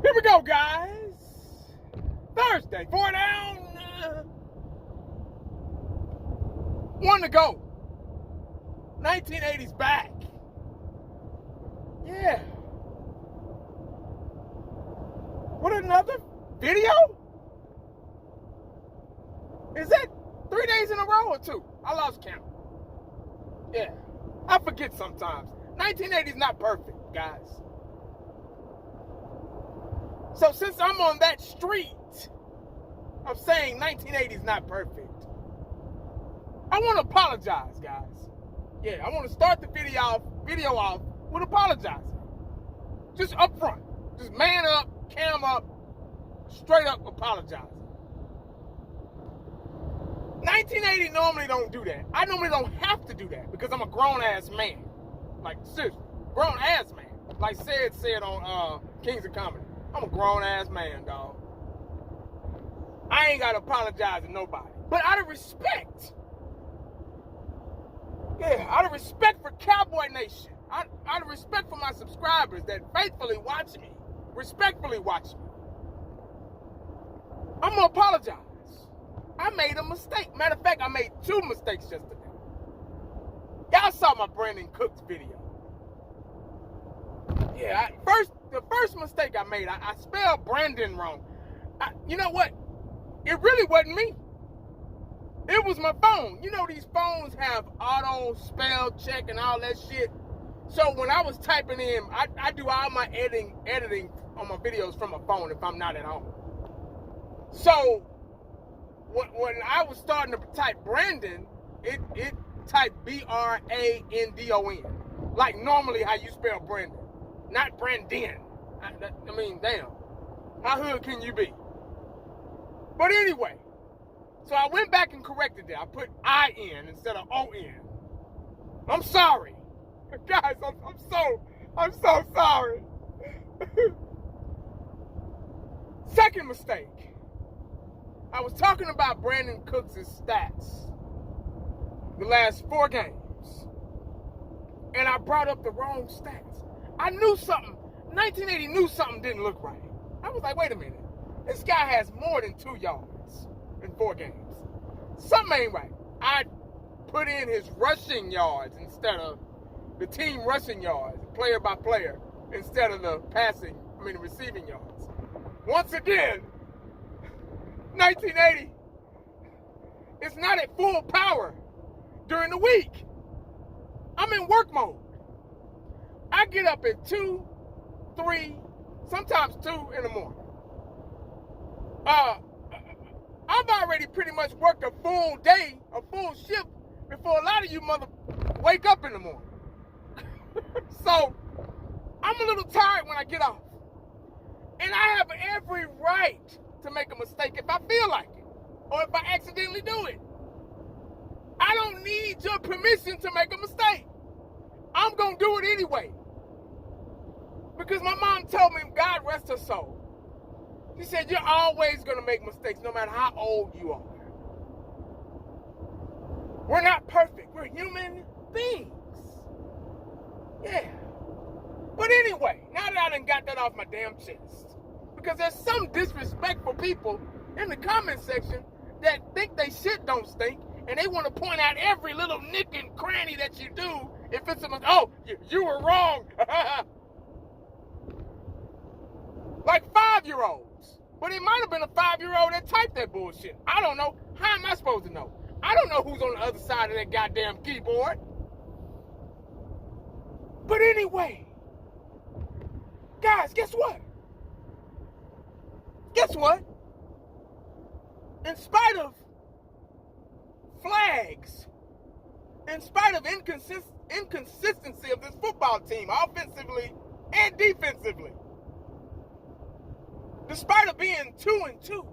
Here we go, guys. Thursday, 4 down, 1 to go. 1980s back. Yeah. What, another video? Is that 3 days in a row or 2? I lost count. Yeah. I forget sometimes. 1980s not perfect, guys. So since I'm on that street of saying 1980s not perfect, I want to apologize, guys. Yeah, I want to start the video off with apologizing. Just up front. Just man up, cam up, straight up apologizing. 1980 normally don't do that. I normally don't have to do that because I'm a grown-ass man. Like, seriously, grown-ass man. Like said on Kings of Comedy. I'm a grown-ass man, dog. I ain't got to apologize to nobody. But out of respect, out of respect for Cowboy Nation, out of respect for my subscribers that faithfully watch me, respectfully watch me, I'm going to apologize. I made a mistake. Matter of fact, I made 2 mistakes yesterday. Y'all saw my Brandon Cooks video. Yeah, the first mistake I made, I spelled Brandon wrong. You know what? It really wasn't me. It was my phone. You know these phones have auto spell check and all that shit. So when I was typing in, I do all my editing on my videos from my phone if I'm not at home. So when I was starting to type Brandon, it typed Brandon. Like normally how you spell Brandon. Not Brandon. I mean, damn. How hood can you be? But anyway, so I went back and corrected it. I put I-N instead of O-N. I'm sorry. Guys, I'm so sorry. Second mistake. I was talking about Brandon Cooks' stats the last 4 games. And I brought up the wrong stats. I knew something. 1980 knew something didn't look right. I was like, wait a minute. This guy has more than 2 yards in 4 games. Something ain't right. I put in his rushing yards instead of the team rushing yards, player by player, instead of the receiving yards. Once again, 1980 is not at full power during the week. I'm in work mode. I get up at 2, 3, sometimes 2 in the morning. I've already pretty much worked a full day, a full shift, before a lot of you mother wake up in the morning. So, I'm a little tired when I get off. And I have every right to make a mistake if I feel like it, or if I accidentally do it. I don't need your permission to make a mistake. I'm going to do it anyway. Because my mom told me, God rest her soul, she said, you're always going to make mistakes no matter how old you are. We're not perfect. We're human beings. Yeah. But anyway, now that I done got that off my damn chest, because there's some disrespectful people in the comment section that think they shit don't stink, and they want to point out every little nick and cranny that you do if it's you were wrong. Like 5-year-olds. But it might have been a 5-year-old that typed that bullshit. I don't know. How am I supposed to know? I don't know who's on the other side of that goddamn keyboard. But anyway, guys, guess what? Guess what? In spite of flags, in spite of inconsistency of this football team, offensively and defensively, despite of being 2-2,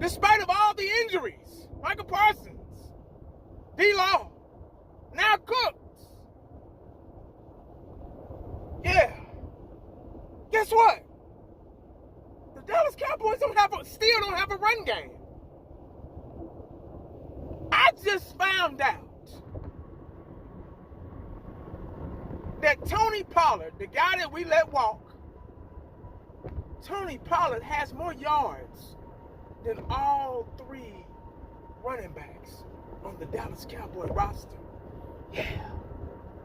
despite of all the injuries, Michael Parsons, D-Law, now Cooks, guess what? The Dallas Cowboys still don't have a run game. I just found out that Tony Pollard, the guy that we let walk, Tony Pollard has more yards than all 3 running backs on the Dallas Cowboys roster. Yeah,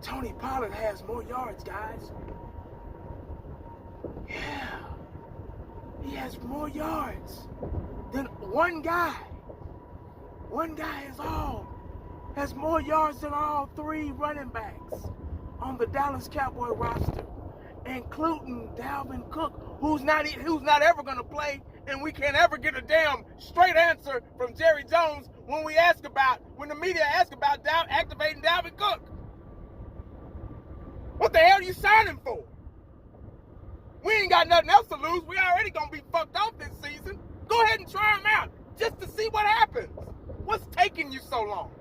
Tony Pollard has more yards, guys. Yeah, he has more yards than one guy. One guy has more yards than all 3 running backs on the Dallas Cowboy roster, including Dalvin Cook, who's not ever going to play, and we can't ever get a damn straight answer from Jerry Jones when the media ask about activating Dalvin Cook. What the hell are you signing for? We ain't got nothing else to lose. We already going to be fucked off this season. Go ahead and try him out just to see what happens. What's taking you so long?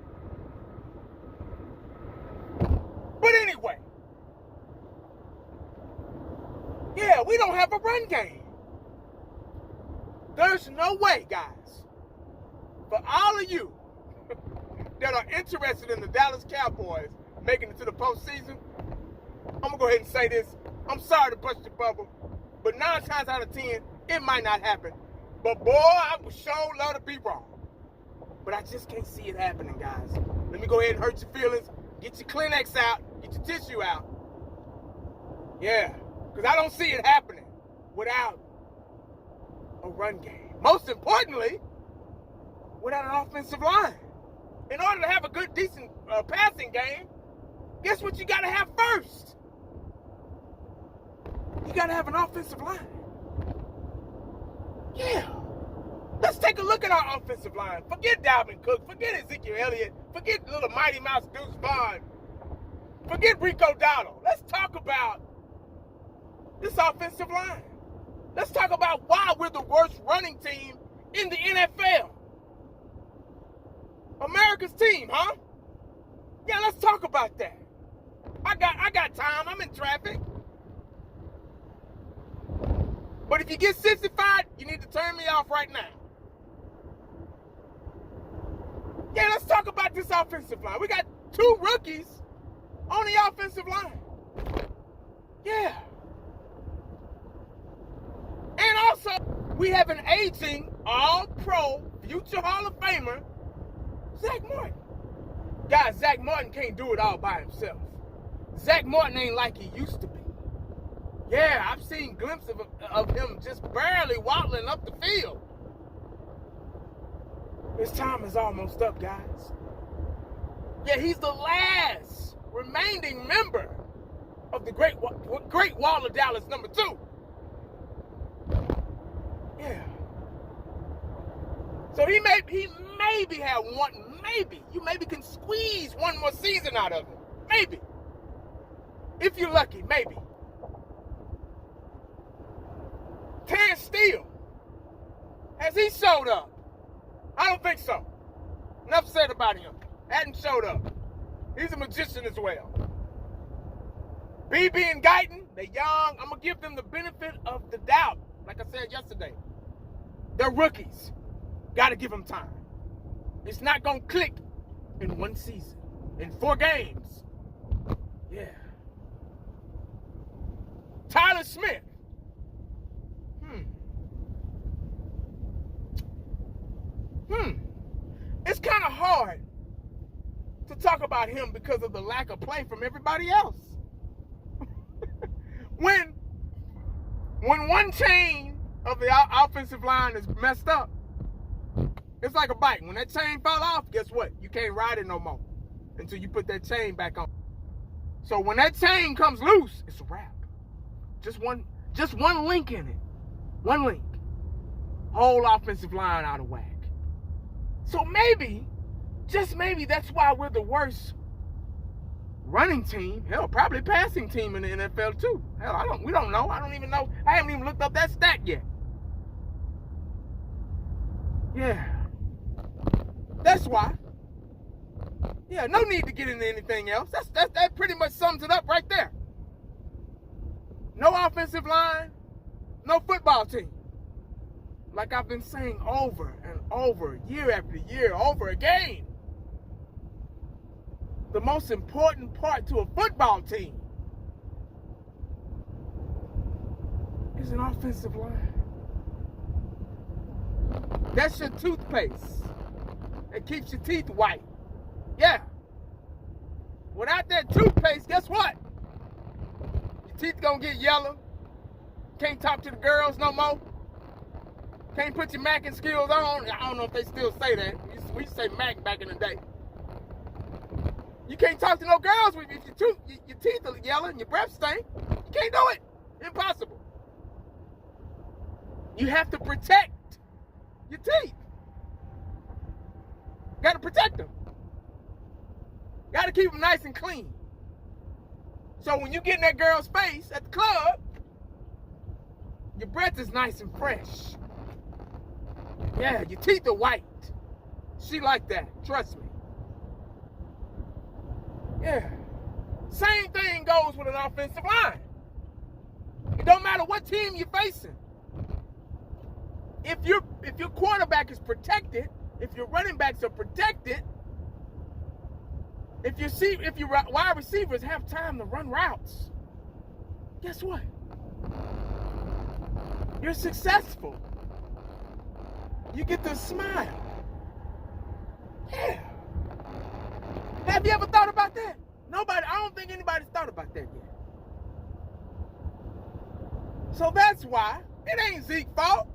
But anyway, yeah, we don't have a run game. There's no way, guys, for all of you that are interested in the Dallas Cowboys making it to the postseason, I'm going to go ahead and say this. I'm sorry to bust your bubble, but 9 times out of 10, it might not happen. But boy, I would sure love to be wrong. But I just can't see it happening, guys. Let me go ahead and hurt your feelings. Get your Kleenex out. Get your tissue out. Yeah, because I don't see it happening without a run game. Most importantly, without an offensive line. In order to have a good, decent passing game, guess what you got to have first? You got to have an offensive line. Yeah. Let's take a look at our offensive line. Forget Dalvin Cook. Forget Ezekiel Elliott. Forget little Mighty Mouse Deuce Vaughn. Forget Rico Dowdle. Let's talk about this offensive line. Let's talk about why we're the worst running team in the NFL. America's team, huh? Yeah, let's talk about that. I got time. I'm in traffic. But if you get sissified, you need to turn me off right now. Yeah, let's talk about this offensive line. We got 2 rookies on the offensive line. Yeah. And also, we have an aging, all-pro, future Hall of Famer, Zach Martin. Guys, Zach Martin can't do it all by himself. Zach Martin ain't like he used to be. Yeah, I've seen glimpses of him just barely waddling up the field. His time is almost up, guys. Yeah, he's the last remaining member of the Great Wall of Dallas, number 2. Yeah. So he maybe have one, you can squeeze one more season out of him. Maybe. If you're lucky, maybe. Terrence Steele, has he showed up? I don't think so. Enough said about him. Hadn't showed up. He's a magician as well. BB and Guyton, they're young. I'm going to give them the benefit of the doubt. Like I said yesterday, they're rookies. Got to give them time. It's not going to click in one season, in 4 games. Yeah. Tyler Smith. It's kind of hard to talk about him because of the lack of play from everybody else. When one chain of the offensive line is messed up, it's like a bike. When that chain fall off, guess what? You can't ride it no more until you put that chain back on. So when that chain comes loose, it's a wrap. Just one link in it. One link. Whole offensive line out of whack. So maybe, just maybe, that's why we're the worst running team. Hell, probably passing team in the NFL too. Hell, we don't know. I don't even know. I haven't even looked up that stat yet. Yeah. That's why. Yeah, no need to get into anything else. That pretty much sums it up right there. No offensive line, no football team. Like I've been saying over and over, year after year, over again. The most important part to a football team There's an offensive line. That's your toothpaste. It keeps your teeth white. Yeah. Without that toothpaste, guess what? Your teeth gonna get yellow. Can't talk to the girls no more. Can't put your macking skills on. I don't know if they still say that. We used to say mac back in the day. You can't talk to no girls if your teeth are yellow and your breath stink. You can't do it. Impossible. You have to protect your teeth. Got to protect them. Got to keep them nice and clean. So when you get in that girl's face at the club, your breath is nice and fresh. Yeah, your teeth are white. She like that. Trust me. Yeah. Same thing goes with an offensive line. It don't matter what team you're facing. If your quarterback is protected, if your running backs are protected, if your wide receivers have time to run routes, guess what? You're successful. You get to smile. Yeah. Have you ever thought about that? Nobody. I don't think anybody's thought about that yet. So that's why it ain't Zeke's fault.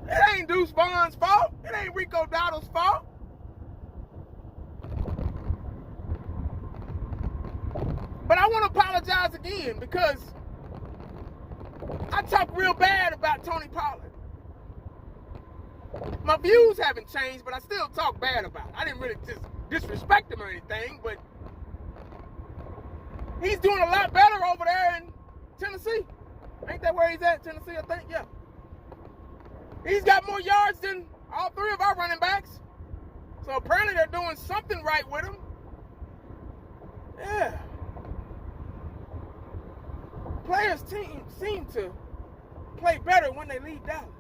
It ain't Deuce Vaughn's fault. It ain't Rico Dowdle's fault. But I want to apologize again because I talk real bad about Tony Pollard. My views haven't changed, but I still talk bad about it. I didn't really just disrespect him or anything, but he's doing a lot better over there in Tennessee. Ain't that where he's at, Tennessee, I think? Yeah. He's got more yards than all three of our running backs. So apparently they're doing something right with him. Yeah. Players seem to play better when they leave Dallas.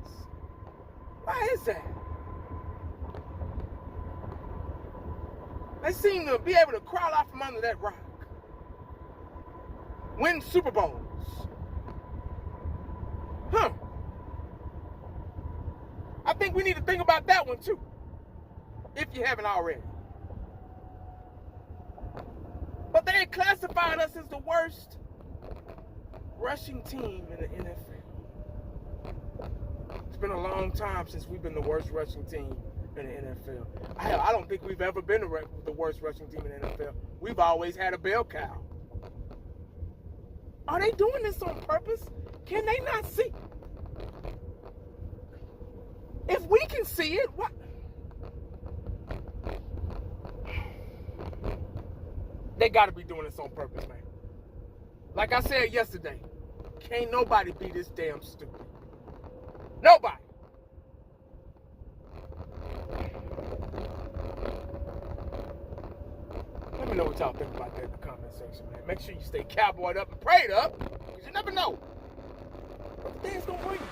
Why is that? They seem to be able to crawl out from under that rock. Win Super Bowls. Huh. I think we need to think about that one too, if you haven't already. But they had classified us as the worst rushing team in the NFL. It's been a long time since we've been the worst rushing team in the NFL. I don't think we've ever been the worst rushing team in the NFL. We've always had a bell cow. Are they doing this on purpose? Can they not see? If we can see it, what? They got to be doing this on purpose, man. Like I said yesterday, can't nobody be this damn stupid. Nobody. Let me know what y'all think about that in the comment section, man. Make sure you stay cowboyed up and prayed up, because you never know what the day's going to bring you.